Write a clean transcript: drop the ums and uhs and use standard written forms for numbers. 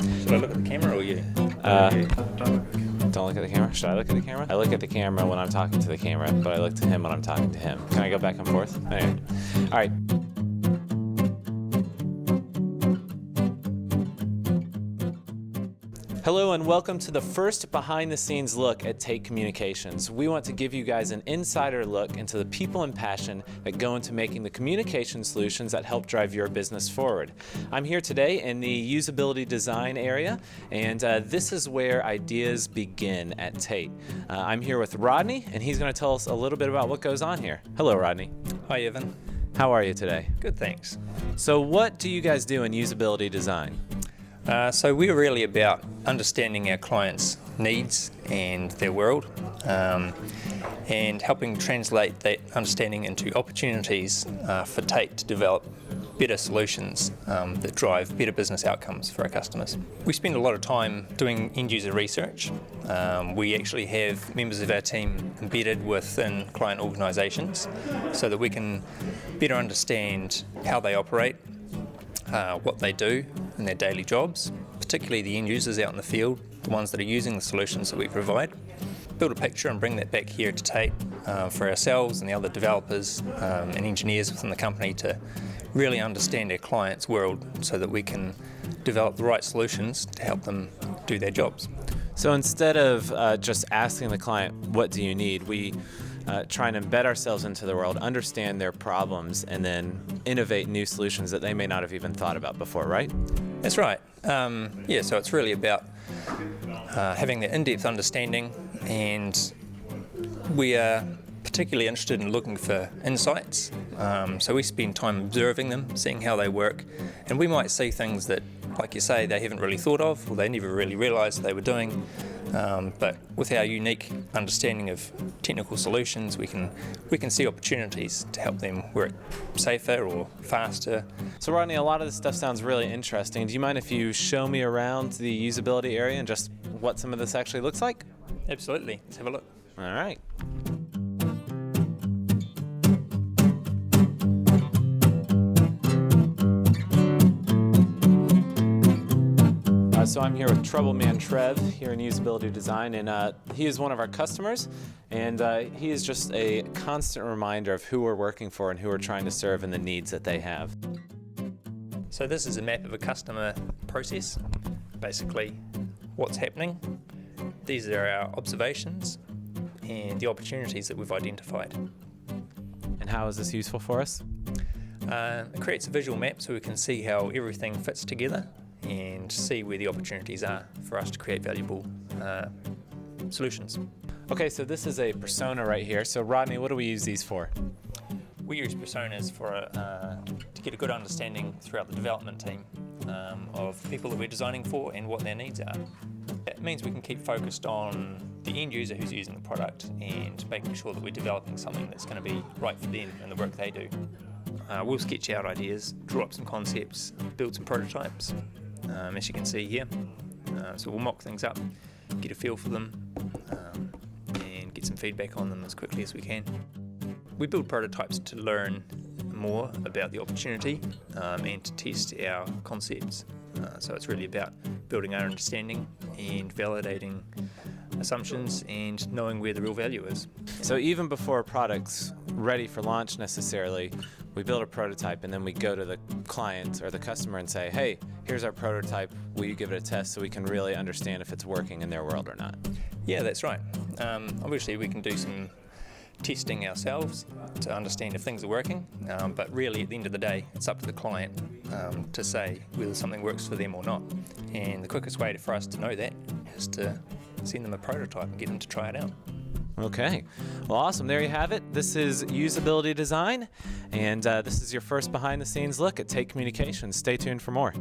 Should I look at the camera or you? Don't look at the camera. Should I look at the camera? I look at the camera when I'm talking to the camera, but I look to him when I'm talking to him. Can I go back and forth? Anyway. All right. Hello and welcome to the first behind-the-scenes look at Tait Communications. We want to give you guys an insider look into the people and passion that go into making the communication solutions that help drive your business forward. I'm here today in the usability design area, and this is where ideas begin at Tait. I'm here with Rodney, and he's going to tell us a little bit about what goes on here. Hello, Rodney. Hi, Evan. How are you today? Good, thanks. So what do you guys do in usability design? So we're really about understanding our clients' needs and their world, and helping translate that understanding into opportunities for Tait to develop better solutions that drive better business outcomes for our customers. We spend a lot of time doing end-user research. We actually have members of our team embedded within client organisations so that we can better understand how they operate, what they do in their daily jobs, particularly the end users out in the field, the ones that are using the solutions that we provide. Build a picture and bring that back here to Tait for ourselves and the other developers and engineers within the company to really understand our clients' world so that we can develop the right solutions to help them do their jobs. So instead of just asking the client, what do you need, we try and embed ourselves into the world, understand their problems, and then innovate new solutions that they may not have even thought about before, right? That's right. So it's really about having the in-depth understanding, and we are particularly interested in looking for insights. So we spend time observing them, seeing how they work, and we might see things that, like you say, they haven't really thought of or they never really realised they were doing. But with our unique understanding of technical solutions, we can see opportunities to help them work safer or faster. So Rodney, a lot of this stuff sounds really interesting. Do you mind if you show me around the usability area and just what some of this actually looks like? Absolutely. Let's have a look. All right. So I'm here with Troubleman Trev here in Usability Design, and he is one of our customers, and he is just a constant reminder of who we're working for and who we're trying to serve and the needs that they have. So this is a map of a customer process, basically what's happening. These are our observations and the opportunities that we've identified. And how is this useful for us? It creates a visual map so we can see how everything fits together and see where the opportunities are for us to create valuable solutions. Okay, so this is a persona right here. So Rodney, what do we use these for? We use personas to get a good understanding throughout the development team of people that we're designing for and what their needs are. It means we can keep focused on the end user who's using the product and making sure that we're developing something that's going to be right for them and the work they do. We'll sketch out ideas, draw up some concepts, build some prototypes, as you can see here. So we'll mock things up, get a feel for them, and get some feedback on them as quickly as we can. We build prototypes to learn more about the opportunity and to test our concepts. So it's really about building our understanding and validating assumptions and knowing where the real value is. So even before a product's ready for launch necessarily, we build a prototype and then we go to the client or the customer and say, hey, here's our prototype, will you give it a test so we can really understand if it's working in their world or not? Yeah, that's right. Obviously we can do some testing ourselves to understand if things are working, but really at the end of the day it's up to the client to say whether something works for them or not. And the quickest way for us to know that is to send them a prototype and get them to try it out. Okay, well awesome, there you have it. This is Usability Design, and this is your first behind the scenes look at Tait Communications. Stay tuned for more.